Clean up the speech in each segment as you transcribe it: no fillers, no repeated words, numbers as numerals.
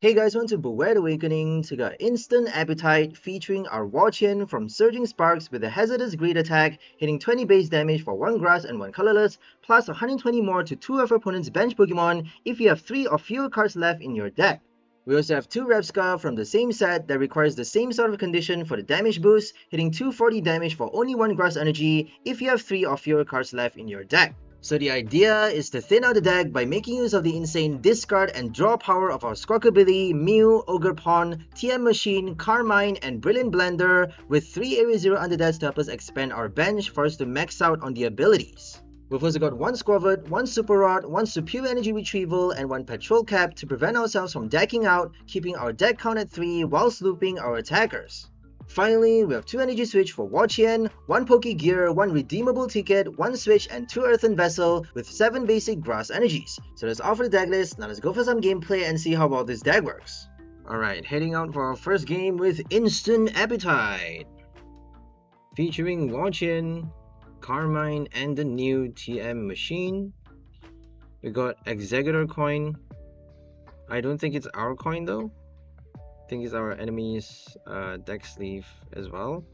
Hey guys, welcome to 𝑽𝒊𝒐𝒍𝒆𝒕 Awakening. To got Instant Appetite featuring our Wo-Chien from Surging Sparks with a hazardous greed attack, hitting 20 base damage for 1 grass and 1 colorless, plus 120 more to 2 of your opponent's bench Pokemon if you have 3 or fewer cards left in your deck. We also have 2 Rabsca from the same set that requires the same sort of condition for the damage boost, hitting 240 damage for only 1 grass energy if you have 3 or fewer cards left in your deck. So the idea is to thin out the deck by making use of the insane discard and draw power of our Squawkabilly, Mew, Ogerpon, TM Machine, Carmine, and Brilliant Blender with 3 Area 0 Undeads to help us expand our bench for us to max out on the abilities. We've also got 1 Skwovet, 1 Super Rod, 1 Superior Energy Retrieval, and 1 Patrol Cap to prevent ourselves from decking out, keeping our deck count at 3 whilst looping our attackers. Finally, we have 2 Energy Switch for Wo-Chien, 1 Poke Gear, 1 Redeemable Ticket, 1 Switch, and 2 Earthen Vessel with 7 basic grass energies. So that's all for the deck list. Now let's go for some gameplay and see how well this deck works. Alright, heading out for our first game with Instant Appetite. Featuring Wo-Chien, Carmine, and the new TM Machine. We got Exeggutor coin. I don't think it's our coin though. I think it's our enemy's deck sleeve as well.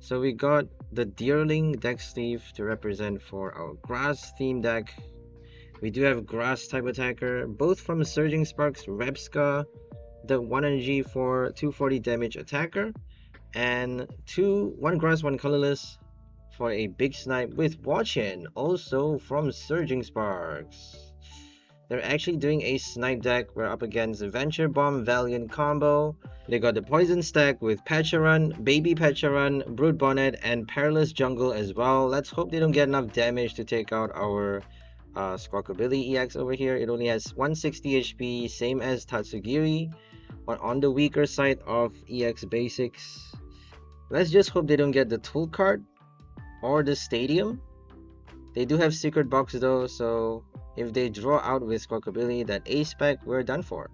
So we got the Deerling deck sleeve to represent for our grass theme deck. We do have grass type attacker, both from Surging Sparks, Rabsca, the 1 energy for 240 damage attacker, and 1 grass, 1 colorless for a big snipe with Wo-Chien, also from Surging Sparks. They're actually doing a snipe deck. We're up against Venture Bomb Valiant combo. They got the poison stack with Patcharan, Baby Patcharan, Brood Bonnet, and Perilous Jungle as well. Let's hope they don't get enough damage to take out our Squawkabilly EX over here. It only has 160 HP, same as Tatsugiri, but on the weaker side of EX basics. Let's just hope they don't get the tool card or the stadium. They do have secret box though, so if they draw out with Squawkabilly that A spec, we're done for.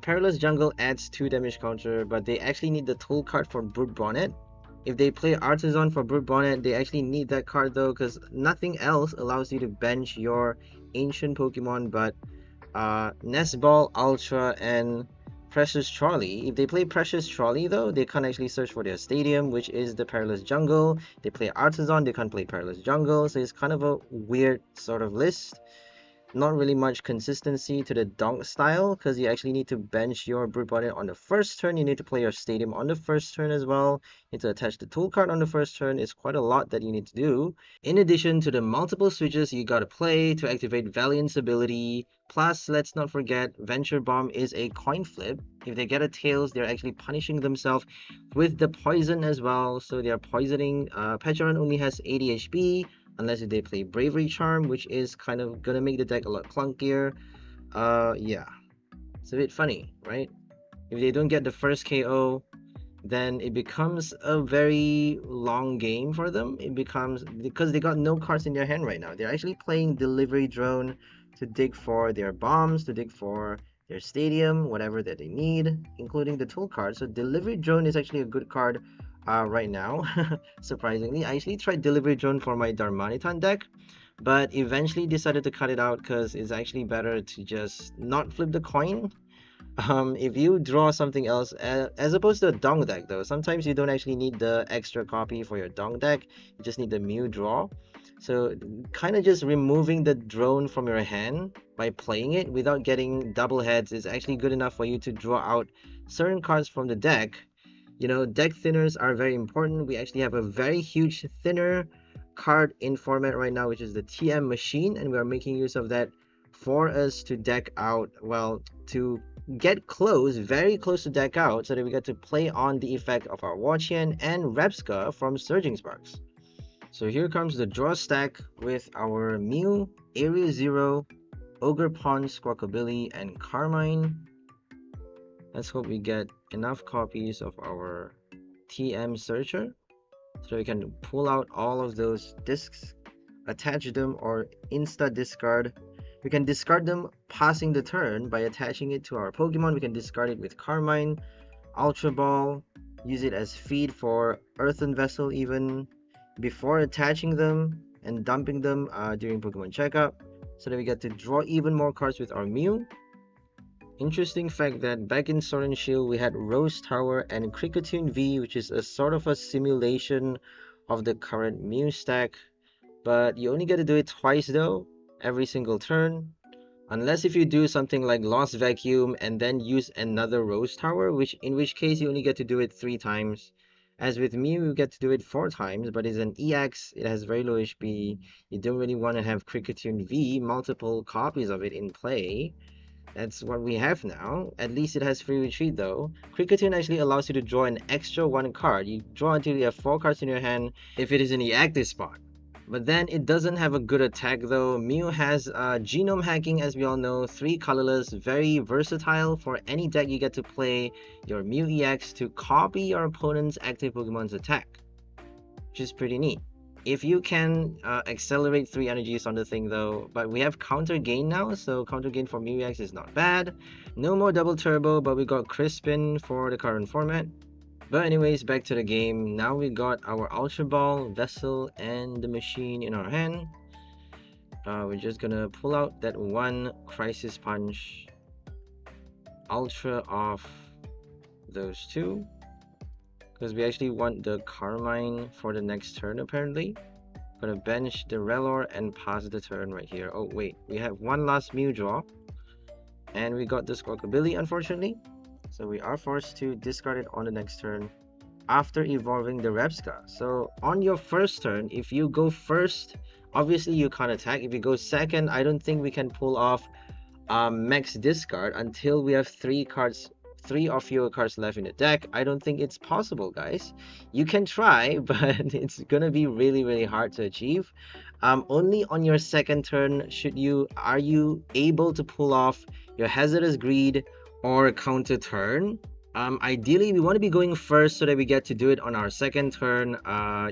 Perilous Jungle adds 2 damage counter, but they actually need the tool card for Brood Bonnet. If they play Artisan for Brood Bonnet, they actually need that card though, because nothing else allows you to bench your ancient Pokemon but Nest Ball, Ultra, and Precious Trolley. If they play Precious Trolley though, they can't actually search for their stadium, which is the Perilous Jungle. They play Artisan, they can't play Perilous Jungle, so it's kind of a weird sort of list. Not really much consistency to the donk style, because you actually need to bench your Brood Bonnet on the first turn. You need to play your stadium on the first turn as well. You need to attach the tool card on the first turn. It's quite a lot that you need to do. In addition to the multiple switches you gotta play to activate Valiant's ability. Plus, let's not forget, Venture Bomb is a coin flip. If they get a Tails, they're actually punishing themselves with the poison as well. So they're poisoning. Patcharan only has 80 HP. Unless they play Bravery Charm, which is kind of gonna make the deck a lot clunkier. Yeah. It's a bit funny, right? If they don't get the first KO, then it becomes a very long game for them. It becomes, because they got no cards in their hand right now. They're actually playing Delivery Drone to dig for their bombs, to dig for their stadium, whatever that they need, including the tool card. So Delivery Drone is actually a good card right now. Surprisingly, I actually tried Delivery Drone for my Darmanitan deck, but eventually decided to cut it out because it's actually better to just not flip the coin. If you draw something else, as opposed to a Dong deck though, sometimes you don't actually need the extra copy for your Dong deck, you just need the Mew draw. So kind of just removing the drone from your hand by playing it without getting double heads is actually good enough for you to draw out certain cards from the deck. You know, deck thinners are very important. We actually have a very huge thinner card in format right now, which is the TM Machine, and we are making use of that for us to deck out, well, to get close, very close to deck out, so that we get to play on the effect of our Wo-Chien and Rabsca from Surging Sparks. So here comes the draw stack with our Mew, Area 0, Ogerpon, Squawkabilly, and Carmine. Let's hope we get enough copies of our TM Searcher so we can pull out all of those discs, attach them, or insta discard. We can discard them passing the turn by attaching it to our Pokemon. We can discard it with Carmine, Ultra Ball, use it as feed for Earthen Vessel even, before attaching them and dumping them during Pokemon checkup, so that we get to draw even more cards with our Mew. Interesting fact that back in Sword and Shield we had Rose Tower and Kricketune V, which is a sort of a simulation of the current Mew stack, but you only get to do it twice though, every single turn. Unless if you do something like Lost Vacuum and then use another Rose Tower, in which case you only get to do it 3 times. As with Mew, you get to do it 4 times, but it's an EX, it has very low HP. You don't really want to have Kricketune V, multiple copies of it in play. That's what we have now. At least it has free retreat though. Kricketune actually allows you to draw an extra 1 card. You draw until you have 4 cards in your hand if it is in the active spot. But then it doesn't have a good attack though. Mew has genome hacking, as we all know, 3 colorless, very versatile. For any deck you get to play your Mew EX to copy your opponent's active Pokemon's attack, which is pretty neat. If you can accelerate 3 energies on the thing though, but we have counter gain now, so counter gain for Mew EX is not bad. No more double turbo, but we got Crispin for the current format. But anyways, back to the game. Now we got our Ultra Ball, Vessel, and the machine in our hand. We're just gonna pull out that 1 Crisis Punch, Ultra off those 2, because we actually want the Carmine for the next turn apparently. Gonna bench the Rellor and pass the turn right here. Oh wait, we have 1 last Mew draw, and we got the Squawkabilly unfortunately. So we are forced to discard it on the next turn after evolving the Rabsca. So on your first turn, if you go first, obviously you can't attack. If you go second, I don't think we can pull off max discard until we have 3 or fewer cards left in the deck. I don't think it's possible, guys. You can try, but it's gonna be really hard to achieve. Only on your second turn are you able to pull off your Hazardous Greed or counter turn. Ideally we want to be going first so that we get to do it on our second turn,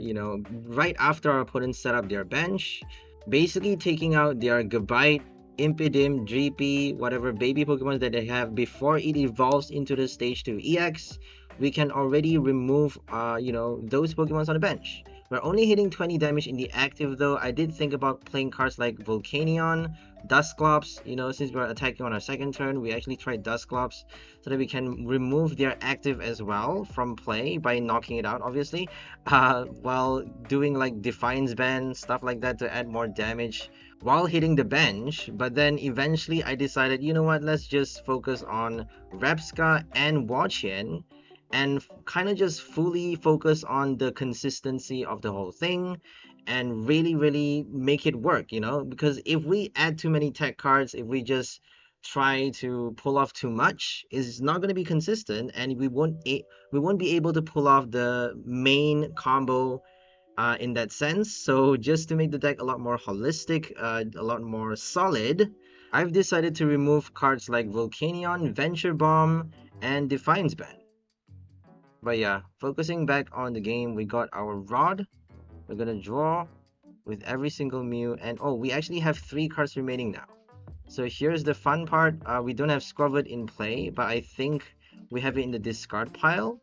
you know, right after our opponents set up their bench, basically taking out their Gabite, Impidimp, Dreepy, whatever baby Pokemon that they have before it evolves into the stage 2 EX. We can already remove you know, those Pokemons on the bench. We're only hitting 20 damage in the active though. I did think about playing cards like Volcanion, Dusclops, you know, since we're attacking on our second turn, we actually tried Dusclops so that we can remove their active as well from play by knocking it out, obviously, while doing like Defiance Band, stuff like that to add more damage while hitting the bench. But then eventually I decided, you know what, let's just focus on Rabsca and Wo-Chien and kind of just fully focus on the consistency of the whole thing and really make it work, you know, because if we add too many tech cards, if we just try to pull off too much, it's not going to be consistent, and we won't be able to pull off the main combo in that sense. So just to make the deck a lot more holistic, a lot more solid, I've decided to remove cards like Volcanion, Venture Bomb, and Defiance Band. But yeah, focusing back on the game, we got our Rod. We're gonna draw with every single Mew, and oh, we actually have 3 cards remaining now. So here's the fun part. We don't have Skwovet in play, but I think we have it in the discard pile.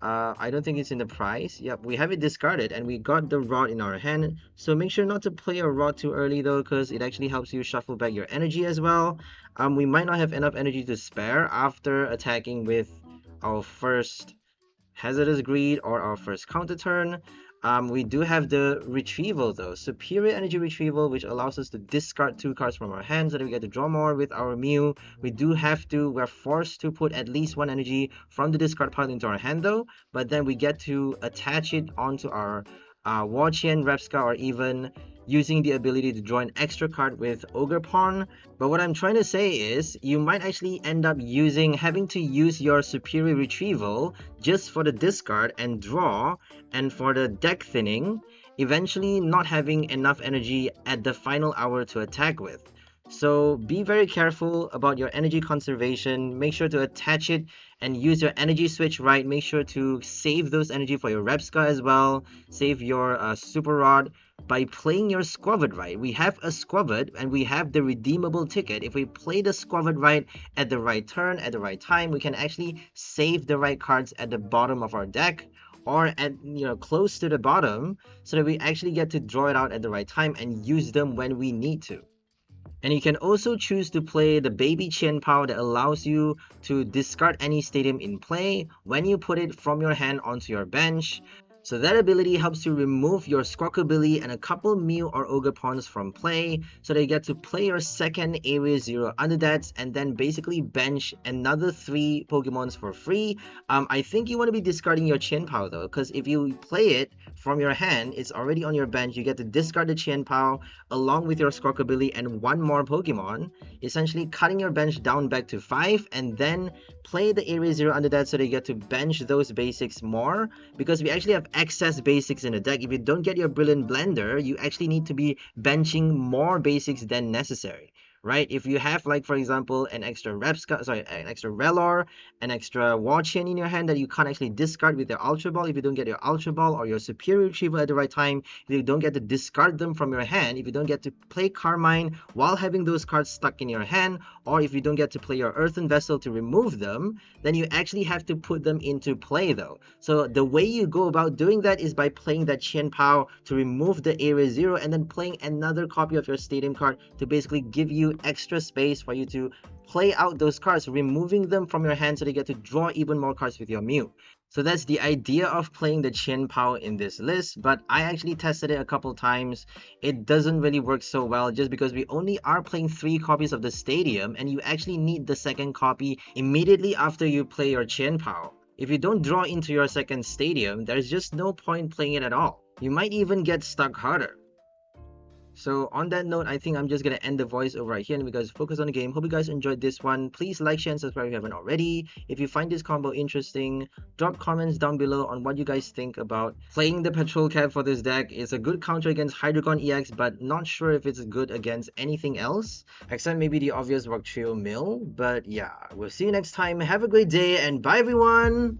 I don't think it's in the prize. Yep, we have it discarded, and we got the Rod in our hand. So make sure not to play a Rod too early though, because it actually helps you shuffle back your energy as well. We might not have enough energy to spare after attacking with our first Hazardous Greed or our first counter turn. We do have the retrieval though, superior energy retrieval, which allows us to discard 2 cards from our hands so that we get to draw more with our Mew. We're forced to put at least 1 energy from the discard pile into our hand though, but then we get to attach it onto our Wo-Chien, Rabsca, or even using the ability to draw an extra card with Ogerpon. But what I'm trying to say is, you might actually end up having to use your superior retrieval just for the discard and draw, and for the deck thinning, eventually not having enough energy at the final hour to attack with. So be very careful about your energy conservation. Make sure to attach it and use your energy switch right. Make sure to save those energy for your Rabsca as well. Save your Super Rod by playing your Skwovet right. We have a Skwovet and we have the redeemable ticket. If we play the Skwovet right at the right turn, at the right time, we can actually save the right cards at the bottom of our deck, or at, you know, close to the bottom, so that we actually get to draw it out at the right time and use them when we need to. And you can also choose to play the baby Qian-Pao that allows you to discard any stadium in play when you put it from your hand onto your bench. So that ability helps you remove your Squawkabilly and a couple Mew or Ogerpons from play, so that you get to play your second Area 0 Underdats and then basically bench another 3 Pokemons for free. I think you want to be discarding your Qian-Pao though, because if you play it from your hand, it's already on your bench, you get to discard the Qian-Pao along with your Squawkabilly and one more Pokemon, essentially cutting your bench down back to 5, and then play the Area 0 Underdats so that you get to bench those basics more, because we actually have excess basics in the deck. If you don't get your Brilliant Blender, you actually need to be benching more basics than necessary, right? If you have, like, for example, an extra an extra Rellor, an extra Wo-Chien in your hand that you can't actually discard with your Ultra Ball, if you don't get your Ultra Ball or your Superior Retrieval at the right time, if you don't get to discard them from your hand, if you don't get to play Carmine while having those cards stuck in your hand, or if you don't get to play your Earthen Vessel to remove them, then you actually have to put them into play though. So the way you go about doing that is by playing that Qian-Pao to remove the Area 0 and then playing another copy of your Stadium card to basically give you extra space for you to play out those cards, removing them from your hand so they get to draw even more cards with your Mew. So that's the idea of playing the Qian-Pao in this list, but I actually tested it a couple times. It doesn't really work so well just because we only are playing 3 copies of the Stadium, and you actually need the second copy immediately after you play your Qian-Pao. If you don't draw into your second Stadium, there's just no point playing it at all. You might even get stuck harder. So on that note, I think I'm just going to end the voice over right here because focus on the game. Hope you guys enjoyed this one. Please like, share, and subscribe if you haven't already. If you find this combo interesting, drop comments down below on what you guys think about playing the Patrol Cap for this deck. It's a good counter against Hydreigon EX, but not sure if it's good against anything else, except maybe the obvious Rock Trio Mill. But yeah, we'll see you next time. Have a great day, and bye everyone!